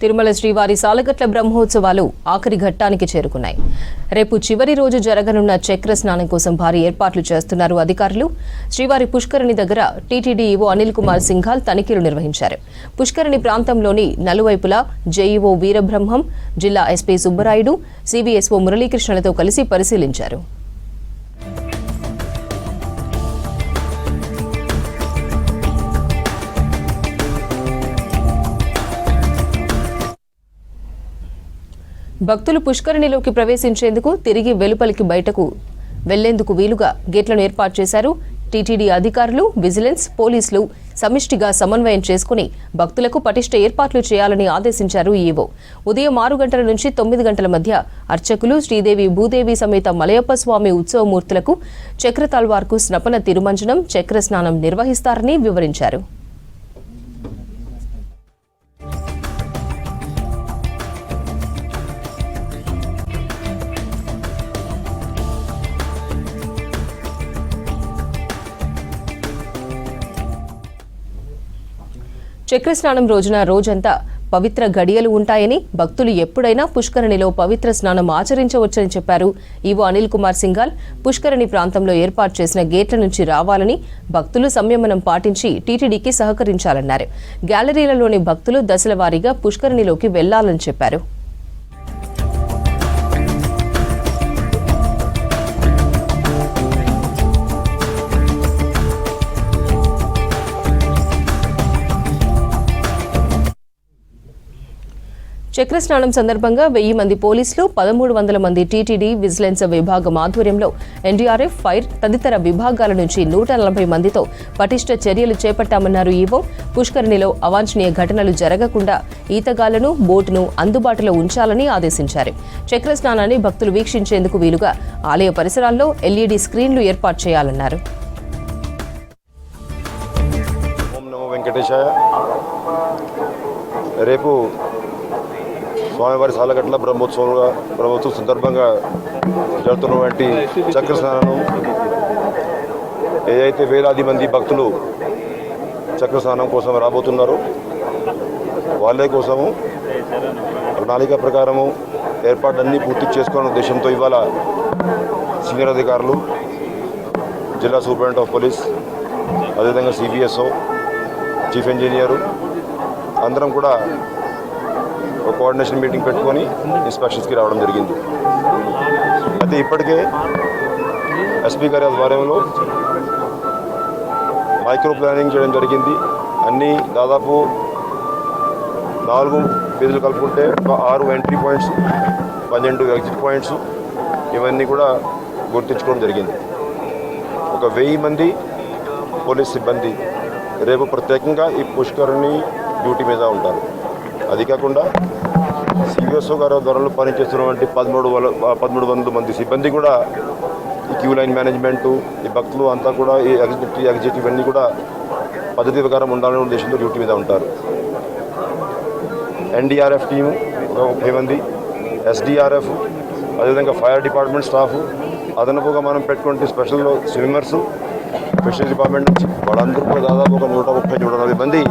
తిరుమల శ్రీవారి సాలగట్ల బ్రహ్మోత్సవాలు ఆఖరి ఘట్టానికి చేరుకున్నాయి. రేపు చివరి రోజు జరగనున్న చక్ర స్నానం కోసం భారీ ఏర్పాట్లు చేస్తున్నారు అధికారులు. శ్రీవారి పుష్కరిణి దగ్గర టీటీడీ ఈవో అనిల్ కుమార్ సింఘాల్ తనిఖీలు నిర్వహించారు. పుష్కరిణి ప్రాంతంలోని నలువైపులా జేఈఓ వీరబ్రహ్మం, జిల్లా ఎస్పీ సుబ్బరాయుడు, సిబిఎస్ఓ మురళీకృష్ణలతో కలిసి పరిశీలించారు. భక్తులు పుష్కరిణిలోకి ప్రవేశించేందుకు తిరిగి వెలుపలికి బయటకు వెళ్లేందుకు వీలుగా గేట్లను ఏర్పాటు చేశారు. టీటీడీ అధికారులు, విజిలెన్స్, పోలీసులు సమిష్టిగా సమన్వయం చేసుకుని భక్తులకు పటిష్ట ఏర్పాట్లు చేయాలని ఆదేశించారు ఈవో. ఉదయం 6 గంటల నుంచి 9 గంటల మధ్య అర్చకులు శ్రీదేవి భూదేవి సమేత మలయప్ప స్వామి ఉత్సవమూర్తులకు చక్రతాల్వార్కు స్నపన తిరుమంజనం, చక్ర స్నానం నిర్వహిస్తారని వివరించారు. చక్రస్నానం రోజున రోజంతా పవిత్ర గడియలు ఉంటాయని, భక్తులు ఎప్పుడైనా పుష్కరిణిలో పవిత్ర స్నానం ఆచరించవచ్చని చెప్పారు ఈవో అనిల్ కుమార్ సింఘాల్. పుష్కరిణి ప్రాంతంలో ఏర్పాటు చేసిన గేట్ల నుంచి రావాలని, భక్తులు సంయమనం పాటించి టీటీడీకి సహకరించాలన్నారు. గ్యాలరీలలోని భక్తులు దశల వారీగా పుష్కరిణిలోకి వెళ్లాలని చెప్పారు. చక్రస్నానం సందర్భంగా 1000 మంది పోలీసులు, 1300 మంది టీటీడీ విజిలెన్స్ విభాగం ఆధ్వర్యంలో ఎన్డీఆర్ఎఫ్, ఫైర్ తదితర విభాగాల నుంచి 140 మందితో పటిష్ట చర్యలు చేపట్టామన్నారు ఈవో. పుష్కరిణిలో అవాంఛనీయ ఘటనలు జరగకుండా ఈతగాళ్లను, బోటును అందుబాటులో ఉంచాలని ఆదేశించారు. చక్రస్నానాన్ని భక్తులు వీక్షించేందుకు వీలుగా ఆలయ పరిసరాల్లో ఎల్ఈడీ స్క్రీన్లు ఏర్పాటు చేయాలన్నారు. రేపు స్వామివారి సాలగట్ల బ్రహ్మోత్సవం సందర్భంగా జరుగుతున్నటువంటి చక్ర స్నానం, ఏదైతే వేలాది మంది భక్తులు చక్ర స్నానం కోసం రాబోతున్నారో వాళ్ళ కోసము ప్రణాళిక ప్రకారము ఏర్పాట్లన్నీ పూర్తి చేసుకోవాలనే ఉద్దేశంతో ఇవాళ సీనియర్ అధికారులు, జిల్లా సూపరింటెండెంట్ ఆఫ్ పోలీస్, అదేవిధంగా సిబిఎస్ఓ, చీఫ్ ఇంజనీరు అందరం కూడా ఒక కోఆర్డినేషన్ మీటింగ్ పెట్టుకొని ఇన్స్పెక్షన్స్కి రావడం జరిగింది. అయితే ఇప్పటికే ఎస్పీ గారి ఆధ్వర్యంలో మైక్రో ప్లానింగ్ చేయడం జరిగింది. అన్నీ దాదాపు 4 ఫేజులు కలుపుకుంటే 6 ఎంట్రీ పాయింట్స్, 12 ఎగ్జిట్ పాయింట్స్ ఇవన్నీ కూడా గుర్తించుకోవడం జరిగింది. ఒక 1000 మంది పోలీస్ సిబ్బంది రేపు ప్రత్యేకంగా ఈ పుష్కరిణి డ్యూటీ మీద ఉంటారు. అది కాకుండా సిబిఎస్ఓ గారి ధరలు పనిచేస్తున్నటువంటి 1300 మంది సిబ్బంది కూడా ఈ క్యూ లైన్ మేనేజ్మెంటు, ఈ భక్తులు అంతా కూడా ఈ ఎగ్జిట్ ఇవన్నీ కూడా పద్ధతి ప్రకారం ఉండాలనే ఉద్దేశంతో డ్యూటీ మీద ఉంటారు. ఎన్డీఆర్ఎఫ్ టీము ఒక 30 మంది, ఎస్డీఆర్ఎఫ్, అదేవిధంగా ఫైర్ డిపార్ట్మెంట్ స్టాఫ్, అదనపుగా మనం పెట్టుకుంటే స్పెషల్ స్విమ్మర్సు, ఫిషరీస్ డిపార్ట్మెంట్ నుంచి వాళ్ళందరూ కూడా దాదాపు ఒక 130-140 మంది